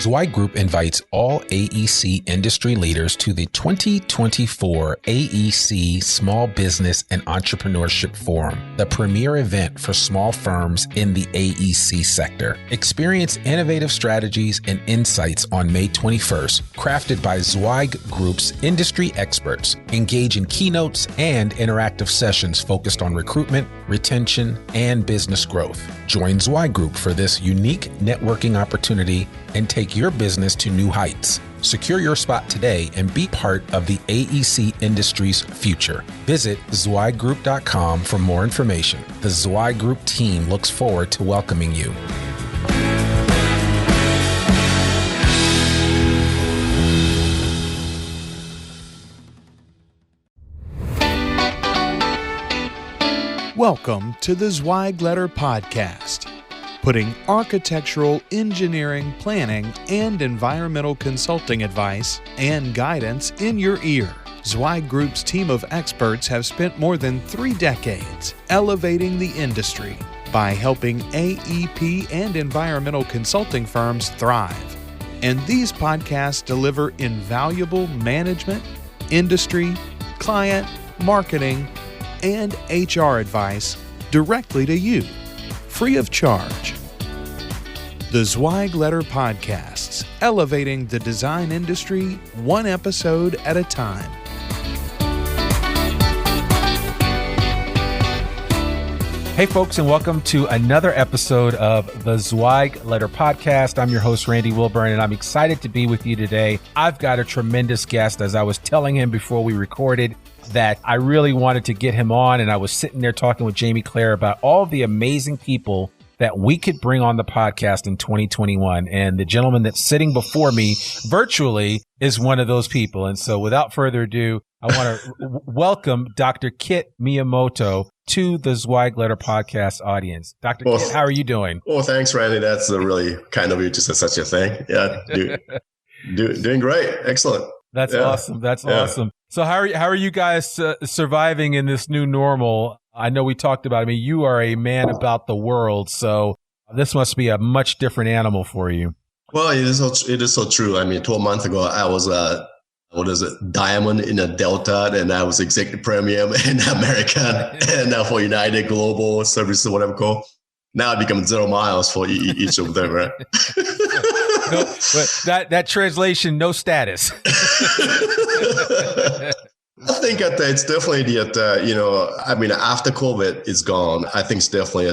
Zweig Group invites all AEC industry leaders to the 2024 AEC Small Business and Entrepreneurship Forum, the premier event for small firms in the AEC sector. Experience innovative strategies and insights on May 21st, crafted by Zweig Group's industry experts. Engage in keynotes and interactive sessions focused on recruitment, retention, and business growth. Join Zweig Group for this unique networking opportunity and take your business to new heights. Secure your spot today and be part of the AEC industry's future. Visit zweiggroup.com for more information. The Zweig Group team looks forward to welcoming you. Welcome to the Zweig Letter Podcast, putting architectural, engineering, planning, and environmental consulting advice and guidance in your ear. Zweig Group's team of experts have spent more than 3 decades elevating the industry by helping AEP and environmental consulting firms thrive. And these podcasts deliver invaluable management, industry, client, marketing, and HR advice directly to you, free of charge. The Zweig Letter Podcasts, elevating the design industry one episode at a time. Hey folks, and welcome to another episode of the Zweig Letter Podcast. I'm your host, Randy Wilburn, and I'm excited to be with you today. I've got a tremendous guest. As I was telling him before we recorded, that I really wanted to get him on, and I was sitting there talking with Jamie Claire about all the amazing people that we could bring on the podcast in 2021. And the gentleman that's sitting before me virtually is one of those people. And so without further ado, I want to welcome Dr. Kit Miyamoto to the Zweig Letter Podcast audience. Dr. Kit, how are you doing? Well, thanks, Randy. That's really kind of you to say such a thing. Yeah, doing great. Excellent. That's awesome. That's awesome. So how are you guys surviving in this new normal? I know we talked about it. I mean, you are a man about the world, so this must be a much different animal for you. Well, it is so true. I mean, 12 months ago, I was diamond in a Delta, and I was executive premium in American, and now for United Global Services, whatever called. Now it becomes 0 miles for each of them, right? No, but that translation, no status. I think it's definitely after COVID is gone, I think it's definitely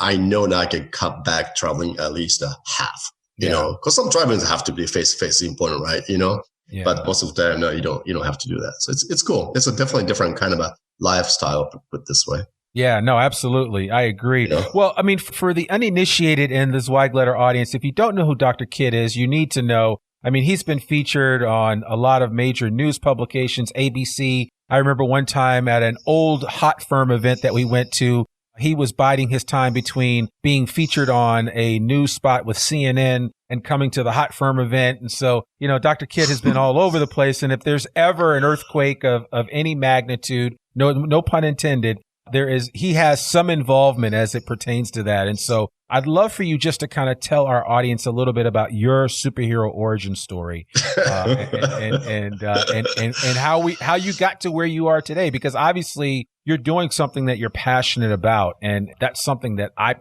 I know that I can cut back traveling at least half, you know, because some travelings have to be face-to-face important, right? You know, but most of the time, no, you don't have to do that. So it's cool. It's a definitely different kind of a lifestyle, put this way. Yeah, no, absolutely. I agree. Yeah. Well, I mean, for the uninitiated in the Zweig Letter audience, if you don't know who Dr. Kit is, you need to know. I mean, he's been featured on a lot of major news publications, ABC. I remember one time at an old hot firm event that we went to, he was biding his time between being featured on a news spot with CNN and coming to the hot firm event. And so, you know, Dr. Kit has been all over the place. And if there's ever an earthquake of any magnitude, no pun intended, he has some involvement as it pertains to that. And so I'd love for you just to kind of tell our audience a little bit about your superhero origin story, and how you got to where you are today, because obviously you're doing something that you're passionate about. And that's something that I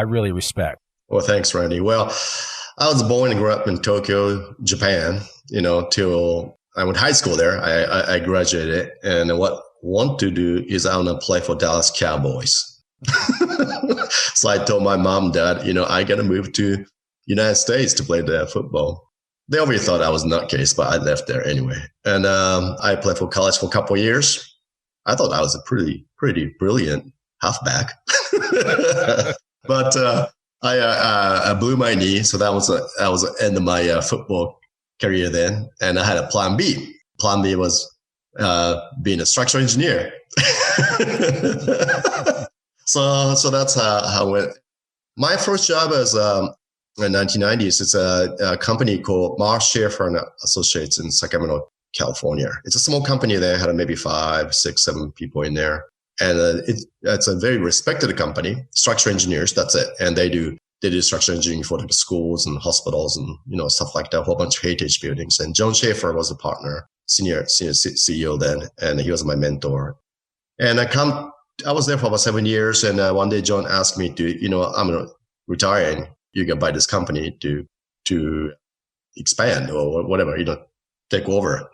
really respect. Well, thanks, Randy. Well, I was born and grew up in Tokyo, Japan, you know, till I went to high school there. I graduated, and what I want to do is I want to play for Dallas Cowboys. So I told my mom and dad, you know, I got to move to United States to play the football. They already thought I was nutcase, but I left there anyway. And I played for college for a couple of years. I thought I was a pretty brilliant halfback. But I blew my knee, so that was the end of my football career then. And I had a plan B. Plan B was being a structural engineer. So that's how it went. My first job was in the 1990s. It's a company called Marsh Schaefer and Associates in Sacramento, California. It's a small company there, had maybe 5, 6, 7 people in there. And it's a very respected company, structural engineers, that's it. And they do they did structural engineering for the schools and hospitals and, stuff like that, a whole bunch of heritage buildings. And John Schaefer was a partner, senior CEO then, and he was my mentor. And I was there for about 7 years. And one day John asked me to, I'm going to retire and you can buy this company to expand or whatever, take over.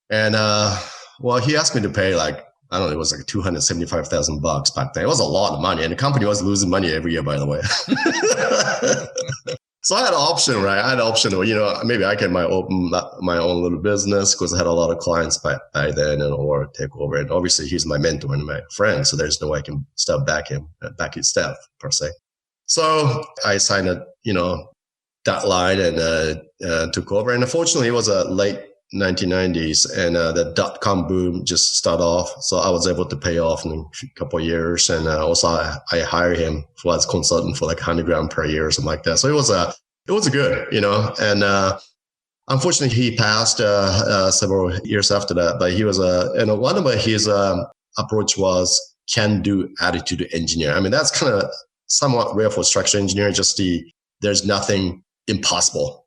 And, he asked me to pay like, I don't know, it was like $275,000 back then. It was a lot of money. And the company was losing money every year, by the way. So I had an option, right? I had an option where, maybe I can open my own little business because I had a lot of clients by then or take over. And obviously he's my mentor and my friend. So there's no way I can back his step per se. So I signed that line and took over. And unfortunately, it was a late 1990s and the dot-com boom just started off. So I was able to pay off in a couple of years. And also I hired him as a consultant for like $100,000 per year or something like that. So it was good, and unfortunately he passed several years after that, but he was and one of his approach was can-do attitude to engineer. I mean, that's kind of somewhat rare for structural engineering, there's nothing impossible,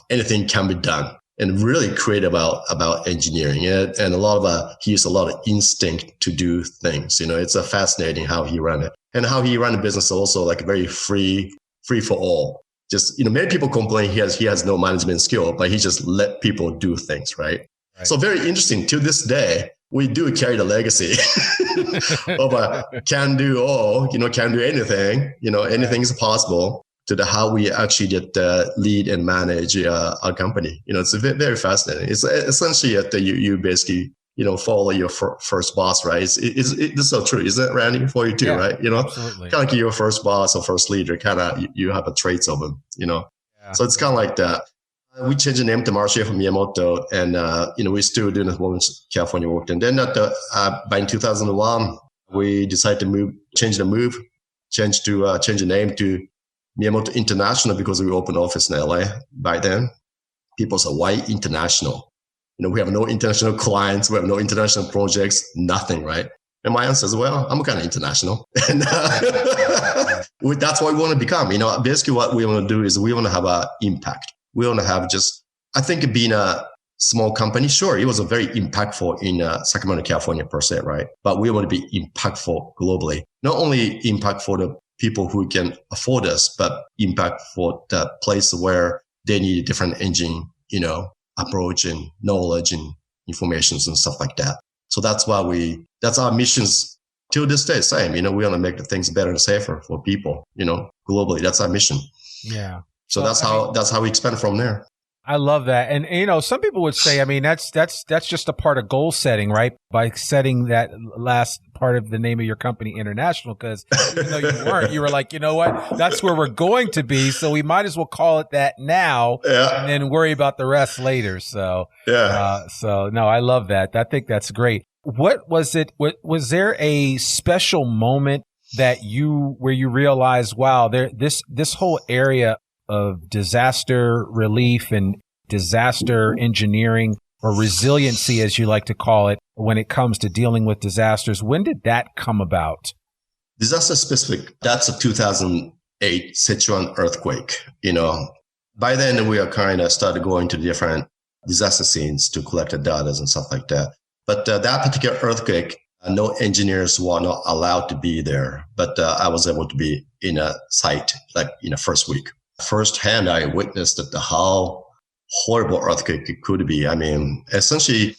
anything can be done. And really creative about engineering and a lot of he used a lot of instinct to do things. It's fascinating how he ran it and how he ran the business also like very free for all. Just many people complain he has no management skill, but he just let people do things, right? So very interesting. To this day, we do carry the legacy of a can do all. Can do anything. Anything is possible. To how we actually did lead and manage our company. It's very, very fascinating. It's essentially that you basically, follow your first boss, right? It's so true. Isn't it, Randy, for you too, right? Absolutely. Kind of like your first boss or first leader, kind of, you have a traits of them, Yeah. So it's kind of like that. We changed the name to Marcia from Miyamoto and, we still doing this when California worked. And then by 2001, we decided to change the name to Miyamoto International because we opened office in LA by then. People said, why international? We have no international clients. We have no international projects, nothing, right? And my answer is, well, I'm kind of international. And that's what we want to become. Basically what we want to do is we want to have an impact. We want to have I think being a small company, sure, it was a very impactful in Sacramento, California per se, right? But we want to be impactful globally. Not only impact for the people who can afford us, but impact for the place where they need a different engine, approach and knowledge and informations and stuff like that. So that's our missions till this day, same, we want to make the things better and safer for people, globally. That's our mission. Yeah. So that's how we expand from there. I love that. And, some people would say, that's just a part of goal setting, right? By setting that last part of the name of your company international, because even though you weren't, you were like, you know what, that's where we're going to be. So we might as well call it that now and then worry about the rest later. So, no, I love that. I think that's great. What was it? Was there a special moment that where you realized, wow, this whole area of disaster relief and disaster engineering, or resiliency, as you like to call it, when it comes to dealing with disasters, when did that come about? Disaster specific, that's a 2008 Sichuan earthquake. By then we are kind of started going to different disaster scenes to collect the data and stuff like that. But that particular earthquake, no engineers were not allowed to be there, but I was able to be in a site like in the first week. Firsthand, I witnessed how horrible earthquake it could be. Essentially,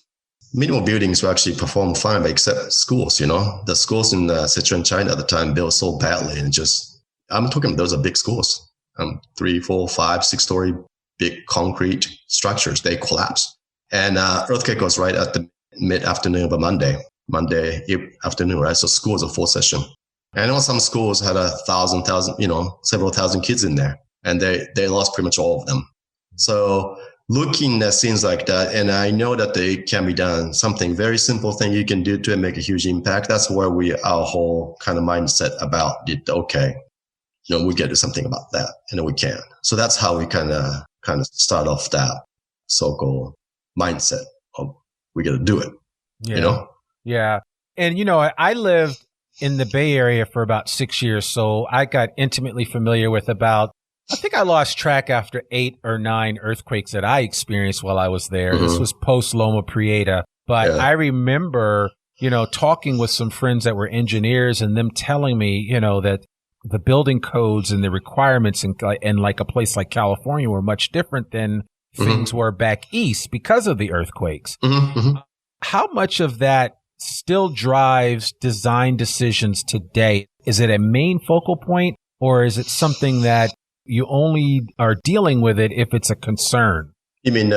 minimal buildings will actually perform fine, but except schools. The schools in Sichuan, China at the time built so badly, and I'm talking those are big schools, 3, 4, 5, 6-story big concrete structures. They collapsed, and earthquake was right at the mid-afternoon of a Monday afternoon, right? So school was a full session, and I know some schools had several thousand kids in there. And they lost pretty much all of them. So looking at scenes like that, and I know that it can be done, something very simple thing you can do to make a huge impact. That's where our whole kind of mindset about it. Okay, we get to something about that, and then we can. So that's how we kind of start off that so-called mindset of we got to do it. Yeah. Yeah. And, I lived in the Bay Area for about 6 years. So I got intimately familiar with I think I lost track after 8 or 9 earthquakes that I experienced while I was there. This was post Loma Prieta. But I remember, talking with some friends that were engineers and them telling me, that the building codes and the requirements in like a place like California were much different than things were back east because of the earthquakes. How much of that still drives design decisions today? Is it a main focal point, or is it something that you only are dealing with it if it's a concern? You mean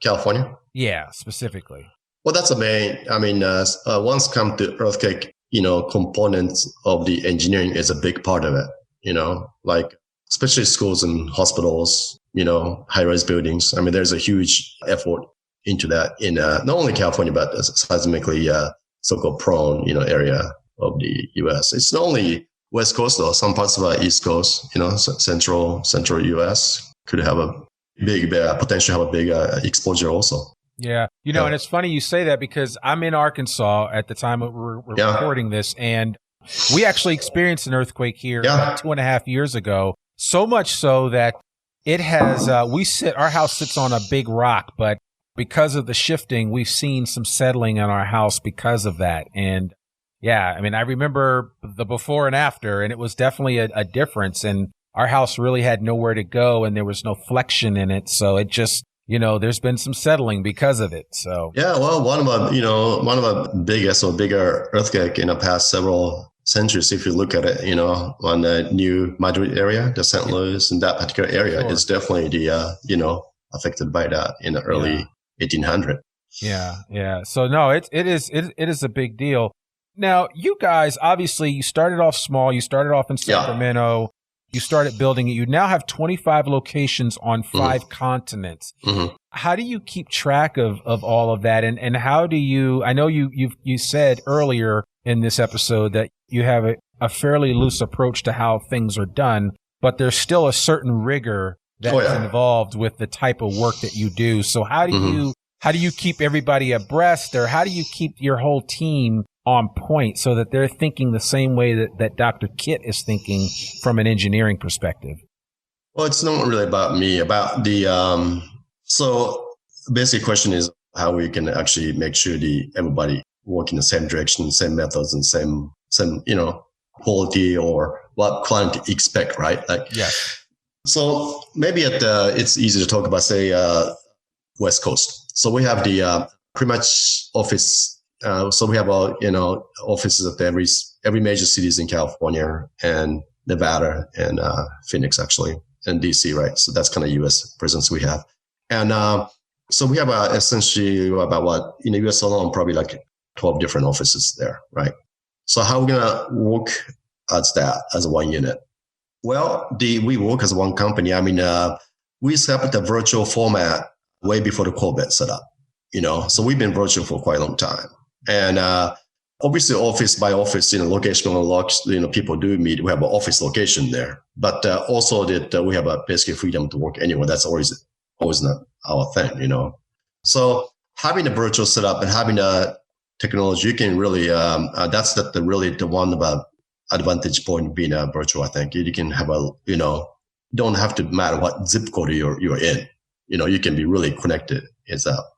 California? Yeah, specifically. Well, that's the main. I mean, once come to earthquake, components of the engineering is a big part of it. Like especially schools and hospitals, high-rise buildings. I mean, there's a huge effort into that in not only California but seismically so-called prone, area of the U.S. It's not only West Coast though. Some parts of our East Coast, central U.S. could have a big potential, have a big exposure also. Yeah. And it's funny you say that because I'm in Arkansas at the time we're recording this, and we actually experienced an earthquake here about 2.5 years ago. So much so that it has, our house sits on a big rock, but because of the shifting, we've seen some settling in our house because of that. And I remember the before and after, and it was definitely a difference. And our house really had nowhere to go, and there was no flexion in it. So it just, there's been some settling because of it. So one of the biggest or bigger earthquake in the past several centuries, if you look at it, on the new Madrid area, the St. Louis, and that particular area is definitely the affected by that in the early 1800. Yeah. So no, it is a big deal. Now, you guys, obviously, you started off small. You started off in Sacramento. You started building it. You now have 25 locations on 5 continents. How do you keep track of all of that? And how do you, I know you said earlier in this episode that you have a fairly loose approach to how things are done, but there's still a certain rigor that's involved with the type of work that you do. So how do you keep everybody abreast, or how do you keep your whole team on point so that they're thinking the same way that Dr. Kit is thinking from an engineering perspective? Well, it's not really about me, about the, so basic question is how we can actually make sure everybody work in the same direction, same methods, and same, quality or what client expect, right? So maybe it's easy to talk about, say, West Coast. So we have the pretty much office. So we have offices at every major cities in California and Nevada and Phoenix, actually, and DC, right? So that's kind of U.S. presence we have. And so we have essentially about in the U.S. alone, probably like 12 different offices there, right? So how are we going to work as one unit? Well, we work as one company. I mean, we set up the virtual format way before the COVID set up, so we've been virtual for quite a long time. And obviously, office by office, location, people do meet. We have an office location there, but also that we have a basically freedom to work anywhere. That's always not our thing, So having a virtual setup and having a technology, you can really that's really the one about advantage point being a virtual. I think you can have don't have to matter what zip code you're in. You can be really connected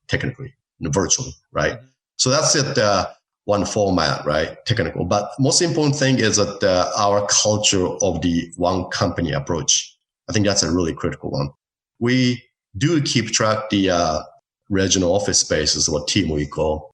technically, virtually, right? So that's it, one format, right? Technical. But most important thing is that our culture of the one company approach. I think that's a really critical one. We do keep track the regional office spaces, what team we call,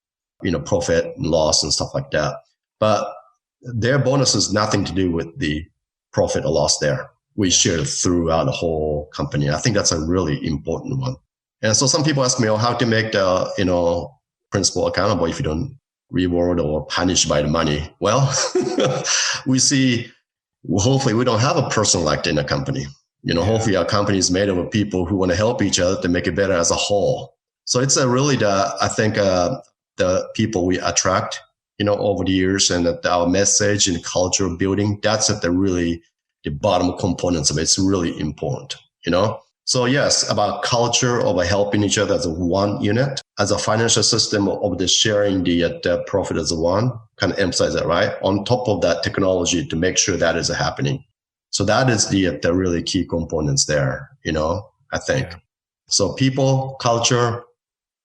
profit and loss and stuff like that. But their bonus is nothing to do with the profit or loss there. We share it throughout the whole company. I think that's a really important one. And so some people ask me, how to make the, principal accountable if you don't reward or punish by the money. Well, hopefully we don't have a person like that in a company. Hopefully our company is made up of people who want to help each other to make it better as a whole. So it's really the people we attract, over the years, and that our message and culture building, that's at the bottom components of it. It's really important, So yes, about culture of helping each other as a one unit, as a financial system of the sharing the profit as a one, kind of emphasize that, right? On top of that technology to make sure that is happening. So that is the really key components there, I think. Yeah. So people, culture,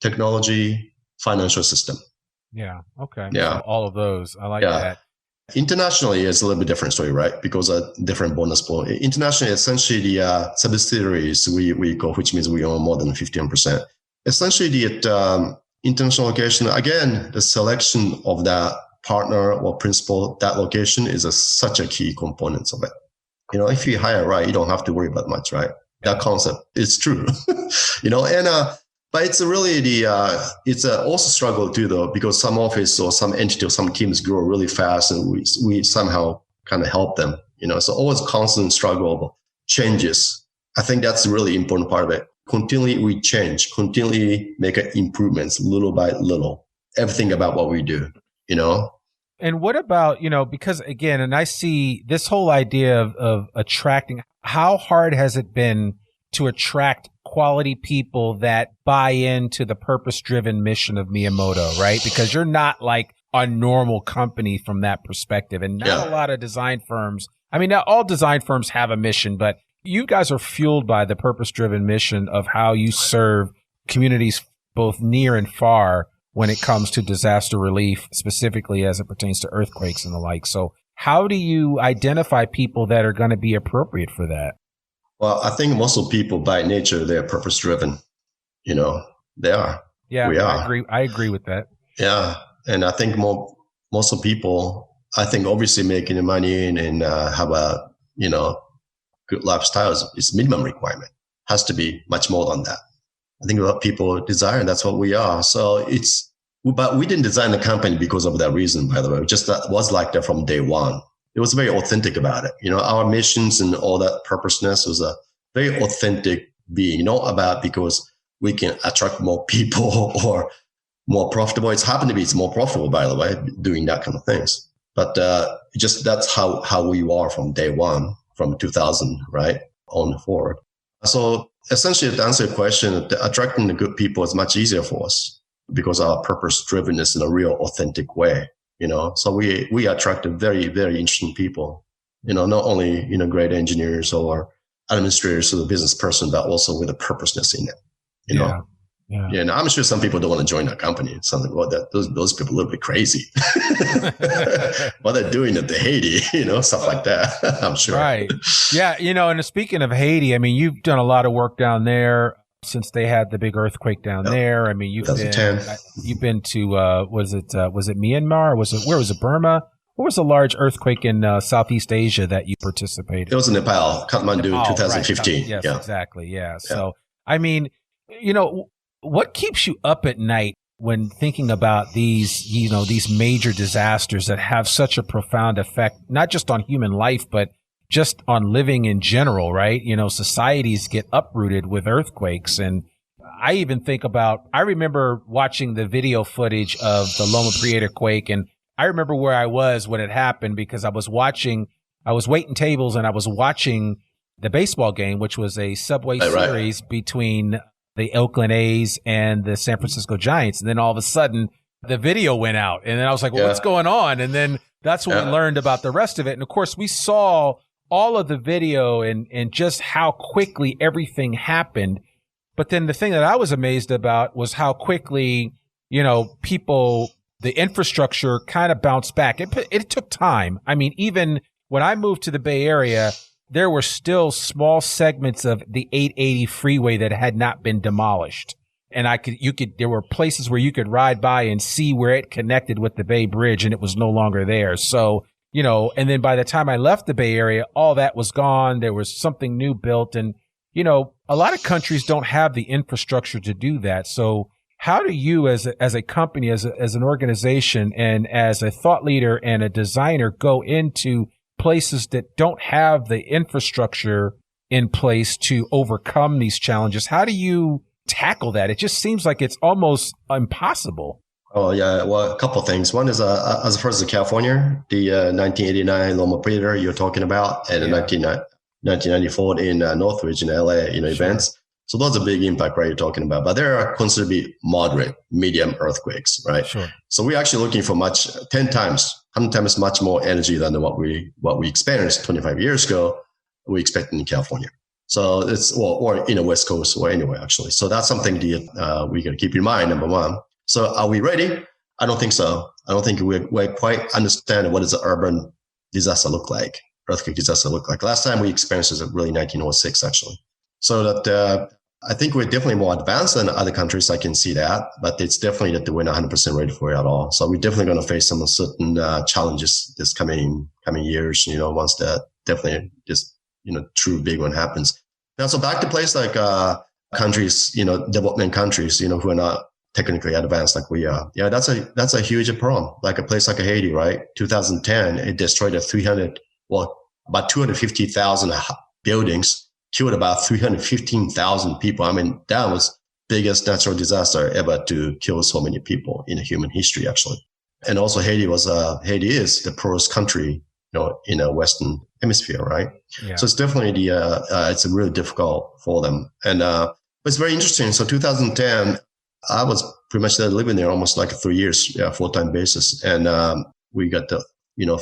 technology, financial system. Yeah. Okay. Yeah. So all of those. I like that. Internationally, it's a little bit different story, right? Because a different bonus pool. Internationally, essentially the subsidiaries we call, which means we own more than 15%. Essentially, the international location, again, the selection of that partner or principal, that location is such a key component of it. If you hire right, you don't have to worry about much, right? That concept is true, but it's really it's also struggle too, though, because some office or some entity or some teams grow really fast and we somehow kind of help them, so always constant struggle of changes. I think that's the really important part of it. Continually we change, continually make improvements little by little, everything about what we do, And what about, because again, and I see this whole idea of attracting, how hard has it been to attract quality people that buy into the purpose-driven mission of Miyamoto, right? Because you're not like a normal company from that perspective. And not a lot of design firms. I mean, not all design firms have a mission, but you guys are fueled by the purpose-driven mission of how you serve communities both near and far when it comes to disaster relief, specifically as it pertains to earthquakes and the like. So how do you identify people that are going to be appropriate for that? Well, I think most of people by nature, they're purpose driven. They are. Yeah, we are. I agree with that. Yeah. And I think most of people, I think obviously making money and have a, good lifestyle is minimum requirement. Has to be much more than that. I think what people desire, and that's what we are. So but we didn't design the company because of that reason, by the way. Just that was like that from day one. It was very authentic about it. Our missions and all that purposeness was a very authentic being, not about because we can attract more people or more profitable. It's happened to be, it's more profitable, by the way, doing that kind of things. But just that's how we are from day one, from 2000, right, on forward. So essentially, to answer your question, attracting the good people is much easier for us because our purpose drivenness in a real authentic way. So we attract very, very interesting people, not only, great engineers or administrators or the business person, but also with a purposeness in it, Yeah. Yeah, and I'm sure some people don't want to join our company. Something like that. Those people are a little bit crazy. What they're doing at the Haiti, stuff like that. I'm sure. Right. Yeah. And speaking of Haiti, I mean, you've done a lot of work down there since they had the big earthquake down there. I mean, you've been to was it Myanmar? Where was it, Burma? What was the large earthquake in Southeast Asia that you participated in? It was in Nepal, Kathmandu, 2015. Right. Yes, exactly. Yeah. So, I mean, what keeps you up at night when thinking about these major disasters that have such a profound effect, not just on human life, but just on living in general, right? Societies get uprooted with earthquakes. And I even think I remember watching the video footage of the Loma Prieta quake. And I remember where I was when it happened because I was waiting tables and I was watching the baseball game, which was a Subway series between the Oakland A's and the San Francisco Giants. And then all of a sudden the video went out and then I was like, well, what's going on? And then that's when we learned about the rest of it. And of course we saw all of the video and just how quickly everything happened. But then the thing that I was amazed about was how quickly, the infrastructure kind of bounced back. It took time. I mean, even when I moved to the Bay Area, there were still small segments of the 880 freeway that had not been demolished. And there were places where you could ride by and see where it connected with the Bay Bridge and it was no longer there. So, and then by the time I left the Bay Area, all that was gone. There was something new built. And, a lot of countries don't have the infrastructure to do that. So how do you as a company, as an organization and as a thought leader and a designer go into places that don't have the infrastructure in place to overcome these challenges? How do you tackle that? It just seems like it's almost impossible. Oh, yeah. Well, a couple of things. One is, as far as California, the 1989 Loma Prieta you're talking about, and the 1994 in Northridge in LA, events. So those are big impact, right? You're talking about, but there are considered to be moderate, medium earthquakes, right? Sure. So we're actually looking for 100 times much more energy than what we experienced 25 years ago. We expect in California. So it's, or in the West Coast or anywhere actually. So that's something that we got to keep in mind, number one. So are we ready? I don't think so. I don't think we quite understand what does an urban disaster look like, earthquake disaster look like. Last time we experienced it was really 1906 actually. So that I think we're definitely more advanced than other countries. I can see that, but it's definitely that we're not 100% ready for it at all. So we're definitely going to face some certain challenges this coming years. Once that definitely just true big one happens. Now, so back to places like countries, development countries, who are not technically advanced like we are. Yeah, that's a huge problem. Like a place like Haiti, right? 2010, it destroyed about 250,000 buildings. Killed about 315,000 people. I mean, that was biggest natural disaster ever to kill so many people in human history, actually. And also Haiti is the poorest country, in a Western hemisphere, right? Yeah. So it's definitely it's really difficult for them. And, but it's very interesting. So 2010, I was pretty much there living there almost like 3 years, full-time basis. And, we got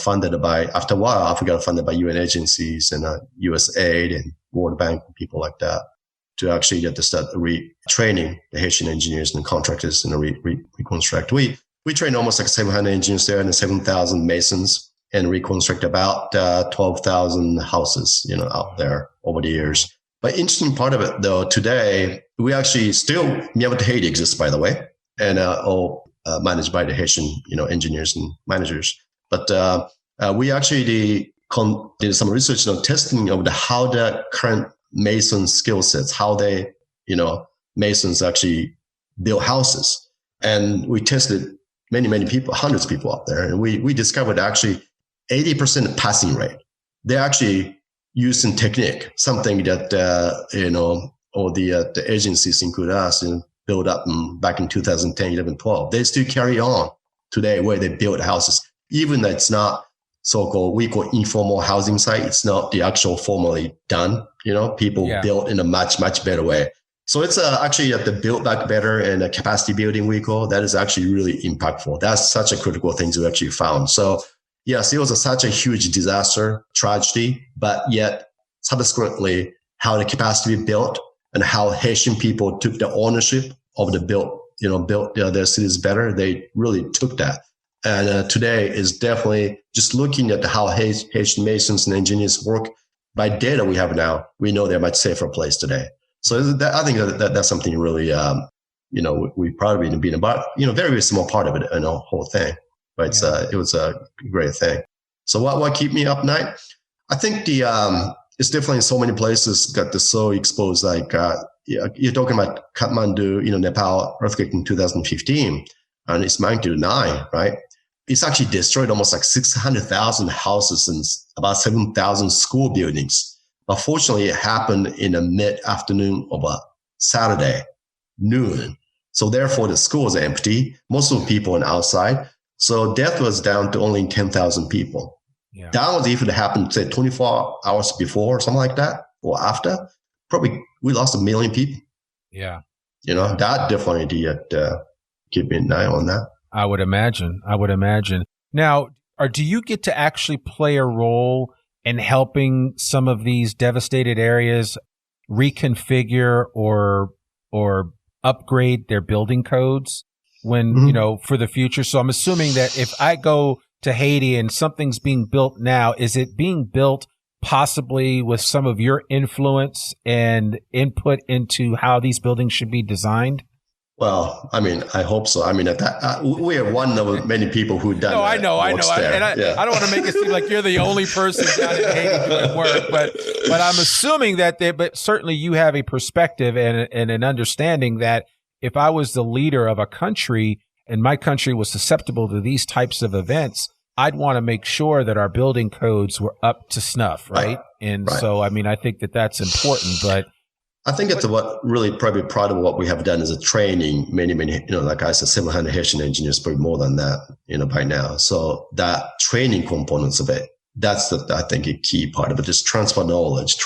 funded after a while, Africa got funded by UN agencies and USAID and World Bank, people like that, to actually get to start retraining the Haitian engineers and contractors and reconstruct. We trained almost like 700 engineers there and 7,000 masons and reconstruct about 12,000 houses, out there over the years. But interesting part of it, though, today, we actually still, Miyamoto Haiti exists, by the way, and all managed by the Haitian, engineers and managers. But we actually did some research on testing of how the current mason skill sets, how they, masons actually build houses. And we tested many people, hundreds of people out there. And we discovered actually 80% passing rate. They're actually using technique, something that, all the agencies, include us, built up back in 2010, 11, 12. They still carry on today where they build houses. Even though it's not so-called, we call informal housing site, it's not the actual formally done, people built in a much, much better way. So it's actually at the build back better and a capacity building we call, that is actually really impactful. That's such a critical thing to actually found. So yes, it was such a huge disaster, tragedy, but yet subsequently how the capacity built and how Haitian people took the ownership of the built their cities better. They really took that. And today is definitely just looking at how Haitian masons and engineers work by data we have now. We know they're a much safer place today. So I think that's something really, we probably been about, very, very small part of it and the whole thing. But it was a great thing. So what keep me up at night? I think it's definitely so many places got so exposed. Like you're talking about Kathmandu, Nepal earthquake in 2015, and it's magnitude 9, right? It's actually destroyed almost like 600,000 houses and about 7,000 school buildings. But fortunately, it happened in the mid-afternoon of a Saturday, noon. So therefore, the schools are empty. Most of the people are outside. So death was down to only 10,000 people. Yeah. That was if it happened, say, 24 hours before or something like that, or after. Probably we lost 1 million people. Yeah. That definitely keep an eye on that. I would imagine. Now, do you get to actually play a role in helping some of these devastated areas reconfigure or upgrade their building codes when, for the future? So I'm assuming that if I go to Haiti and something's being built now, is it being built possibly with some of your influence and input into how these buildings should be designed? Well, I mean, I hope so. I mean, we are one of many people who done. No, I know. I don't want to make it seem like you're the only person down in Haiti doing work, but I'm assuming that but certainly you have a perspective and an understanding that if I was the leader of a country and my country was susceptible to these types of events, I'd want to make sure that our building codes were up to snuff, right? So, I mean, I think that that's important, but I think it's what really probably proud of what we have done is a training many, like I said, 700 Haitian engineers, probably more than that, by now. So that training components of it that's I think a key part of it. Just transfer knowledge,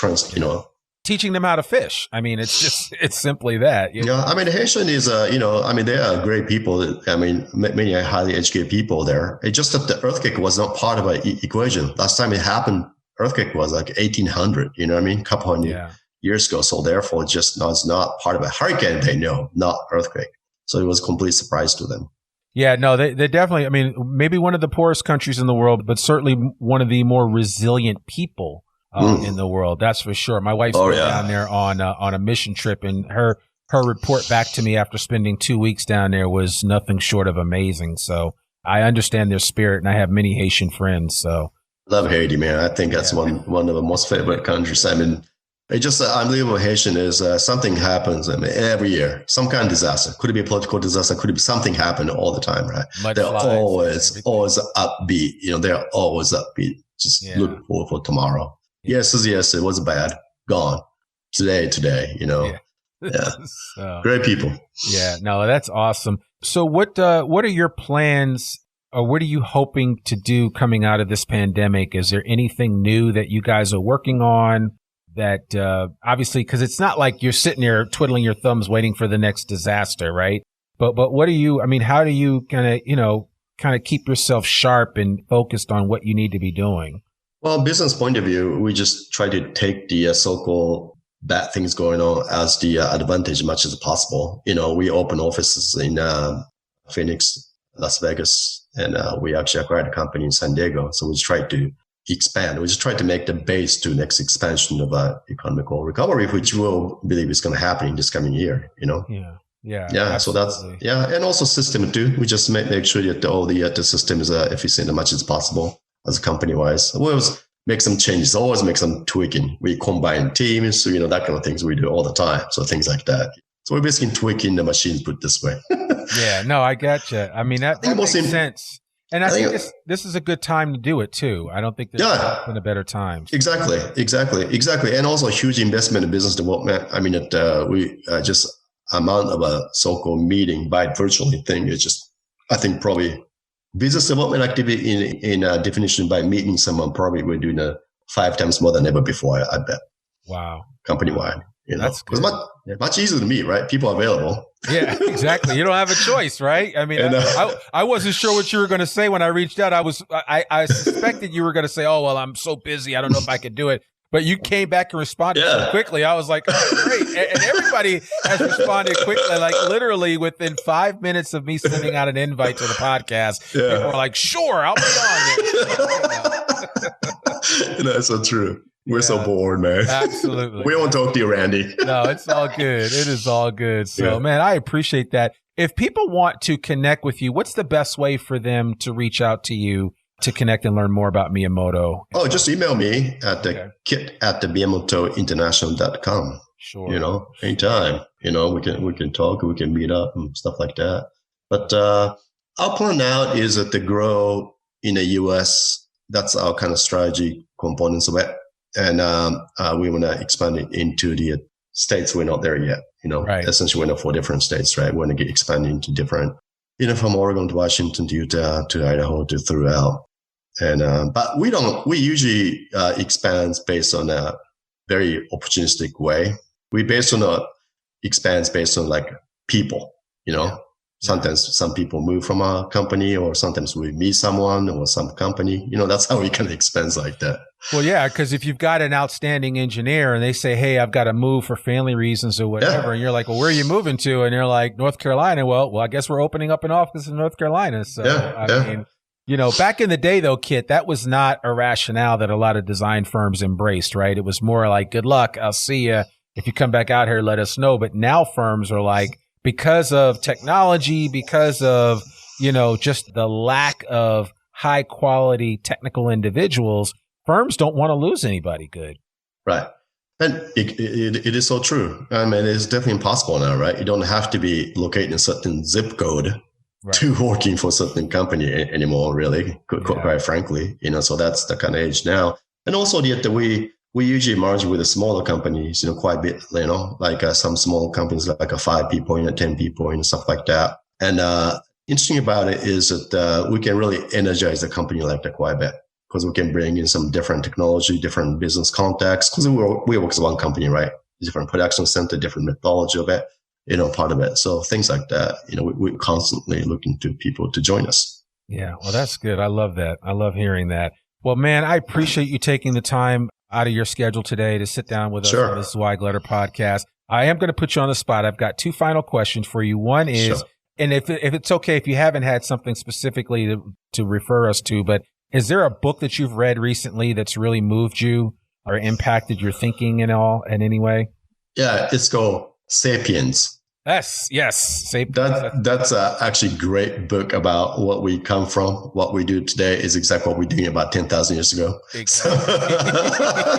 teaching them how to fish. I mean, it's simply that. Yeah, I mean, Haitian is, they are great people. I mean, many are highly educated people there. It's just that the earthquake was not part of an equation. Last time it happened, earthquake was like 1800, you know what I mean? Couple hundred years ago. So therefore, it's not part of a hurricane, they know, not earthquake. So it was a complete surprise to them. Yeah, no, they definitely, I mean, maybe one of the poorest countries in the world, but certainly one of the more resilient people in the world. That's for sure. My wife's been down there on a mission trip, and her report back to me after spending 2 weeks down there was nothing short of amazing. So I understand their spirit, and I have many Haitian friends. So love Haiti, man. I think that's one of the most favorite countries. I mean, it's just unbelievable. Haitian is something happens. I mean, every year, some kind of disaster. Could it be a political disaster? Could it be something happen all the time, right? They're always upbeat. You know, they're always upbeat. Just look forward for tomorrow. Yes, it was bad. Gone. Today, you know. Yeah. So, great people. Yeah, no, that's awesome. So what are your plans, or what are you hoping to do coming out of this pandemic? Is there anything new that you guys are working on that obviously, because it's not like you're sitting there twiddling your thumbs waiting for the next disaster, right? But what are you, I mean, how do you kind of keep yourself sharp and focused on what you need to be doing? Well, business point of view, we just try to take the so-called bad things going on as the advantage as much as possible. You know, we open offices in Phoenix, Las Vegas, and we actually acquired a company in San Diego. So we just try to expand. We just try to make the base to next expansion of economical recovery, which we believe is going to happen in this coming year, you know? Yeah. Absolutely. So that's, and also system too. We just make sure that all the system is efficient as much as possible. As company-wise, we always make some changes, always make some tweaking. We combine teams, so, you know, that kind of things we do all the time. So things like that. So we're basically tweaking the machines, put it this way. Yeah, no, I gotcha. I mean, that makes sense. And I think this is a good time to do it too. I don't think there's been a better time. Exactly. And also a huge investment in business development. I mean, we just amount of a so-called meeting by virtually thing is just, I think probably business development activity in definition by meeting someone, probably we're doing 5 times more than ever before, I bet. Wow. Company-wide. You know? That's good. It's much easier to meet, right? People available. Yeah, exactly. You don't have a choice, right? I mean, I wasn't sure what you were going to say when I reached out. I suspected you were going to say, oh, well, I'm so busy, I don't know if I could do it. But you came back and responded so quickly. I was like, oh, great. And everybody has responded quickly. Like literally within 5 minutes of me sending out an invite to the podcast, people are like, sure, I'll be on there. That's so true. We're so bored, man. Absolutely. We won't talk to you, Randy. No, it's all good. It is all good. So, man, I appreciate that. If people want to connect with you, what's the best way for them to reach out to you to connect and learn more about Miyamoto? Oh, just email me at the kit@miyamotointernational.com. Sure. You know, anytime. You know, we can talk, we can meet up and stuff like that. But our plan now is to grow in the US. That's our kind of strategy components of it. And we want to expand it into the states we're not there yet. You know, essentially we're in 4 different states, right? We want to get expanded into different, you know, from Oregon to Washington to Utah to Idaho to throughout. And but we usually expand based on a very opportunistic way. We expands based on like people, you know. Sometimes some people move from a company, or sometimes we meet someone or some company. You know, that's how we can expand like that. Well, yeah, because if you've got an outstanding engineer and they say, hey, I've got to move for family reasons or whatever, and you're like, well, where are you moving to? And you're like, North Carolina. Well, I guess we're opening up an office in North Carolina. So, I mean, you know, back in the day, though, Kit, that was not a rationale that a lot of design firms embraced, right? It was more like, good luck. I'll see you. If you come back out here, let us know. But now firms are like, because of technology, because of, you know, just the lack of high quality technical individuals, firms don't want to lose anybody good. Right. And it is so true. I mean, it's definitely impossible now, right? You don't have to be located in a certain zip code to working for a certain company anymore, really, quite frankly. You know, so that's the kind of age now. And also that we usually merge with the smaller companies, you know, quite a bit, you know, like some small companies like a 5 people and 10 people and stuff like that. And interesting about it is that we can really energize the company like that quite a bit. because we can bring in some different technology, different business context, because we work as one company, right? Different production center, different methodology of it, part of it. So things like that, we're constantly looking to people to join us. Yeah, well, that's good. I love that. I love hearing that. Well, man, I appreciate you taking the time out of your schedule today to sit down with us on this Zweigletter podcast. I am going to put you on the spot. I've got two final questions for you. One is, and if it's okay, if you haven't had something specifically to refer us to, but is there a book that you've read recently that's really moved you or impacted your thinking in any way? Yeah, it's called Sapiens. Yes. That's actually a great book about what we come from. What we do today is exactly what we're doing about 10,000 years ago. Exactly.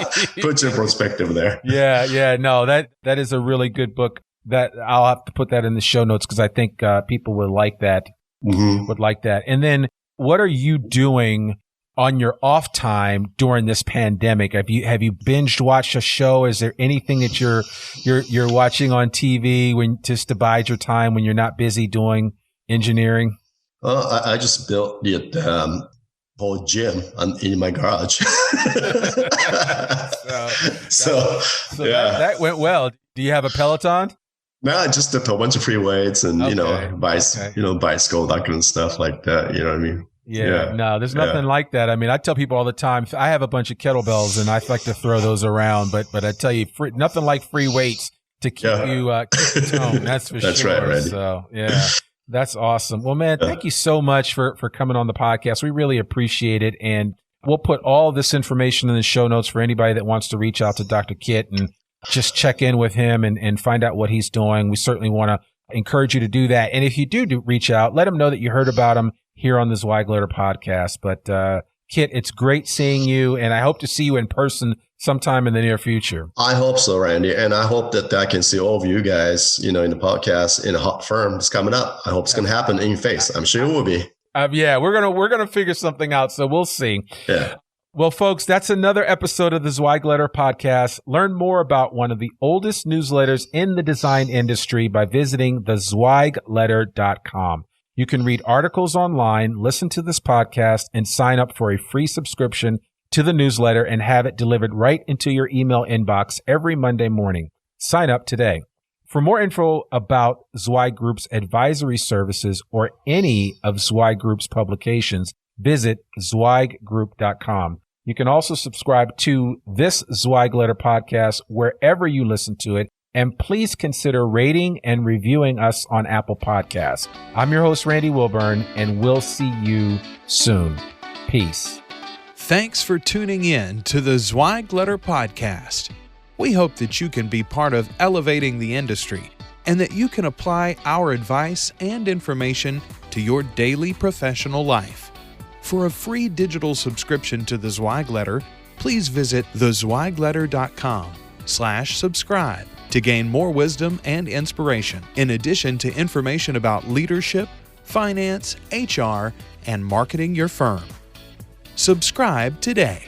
So, put your perspective there. Yeah. No, that is a really good book. That I'll have to put that in the show notes because I think people would like that. Mm-hmm. Would like that. And then, what are you doing on your off time during this pandemic? Have you binged watched a show? Is there anything that you're watching on TV just to bide your time when you're not busy doing engineering? Well, I just built the whole gym in my garage. so that went well. Do you have a Peloton? No, just a bunch of free weights and bicycle, that kind of stuff like that. You know what I mean? Yeah. No, there's nothing like that. I mean, I tell people all the time, I have a bunch of kettlebells and I like to throw those around, but I tell you, nothing like free weights to keep you toned. That's for sure. That's right, Randy. So, yeah, that's awesome. Well, man, thank you so much for coming on the podcast. We really appreciate it. And we'll put all this information in the show notes for anybody that wants to reach out to Dr. Kit and just check in with him and find out what he's doing. We certainly want to encourage you to do that. And if you do reach out, let him know that you heard about him here on the Zweigletter podcast. But Kit, it's great seeing you, and I hope to see you in person sometime in the near future. I hope so, Randy, and I hope that I can see all of you guys, in the podcast in a hot firm that's coming up. I hope it's going to happen in your face. I'm sure it will be. We're gonna figure something out, so we'll see. Yeah. Well, folks, that's another episode of the Zweigletter podcast. Learn more about one of the oldest newsletters in the design industry by visiting thezweigletter.com. You can read articles online, listen to this podcast, and sign up for a free subscription to the newsletter and have it delivered right into your email inbox every Monday morning. Sign up today. For more info about Zweig Group's advisory services or any of Zweig Group's publications, visit zweiggroup.com. You can also subscribe to this Zweigletter podcast wherever you listen to it. And please consider rating and reviewing us on Apple Podcasts. I'm your host, Randy Wilburn, and we'll see you soon. Peace. Thanks for tuning in to the Zweigletter podcast. We hope that you can be part of elevating the industry and that you can apply our advice and information to your daily professional life. For a free digital subscription to the Zweigletter, please visit thezweigletter.com/subscribe. to gain more wisdom and inspiration, in addition to information about leadership, finance, HR, and marketing your firm. Subscribe today.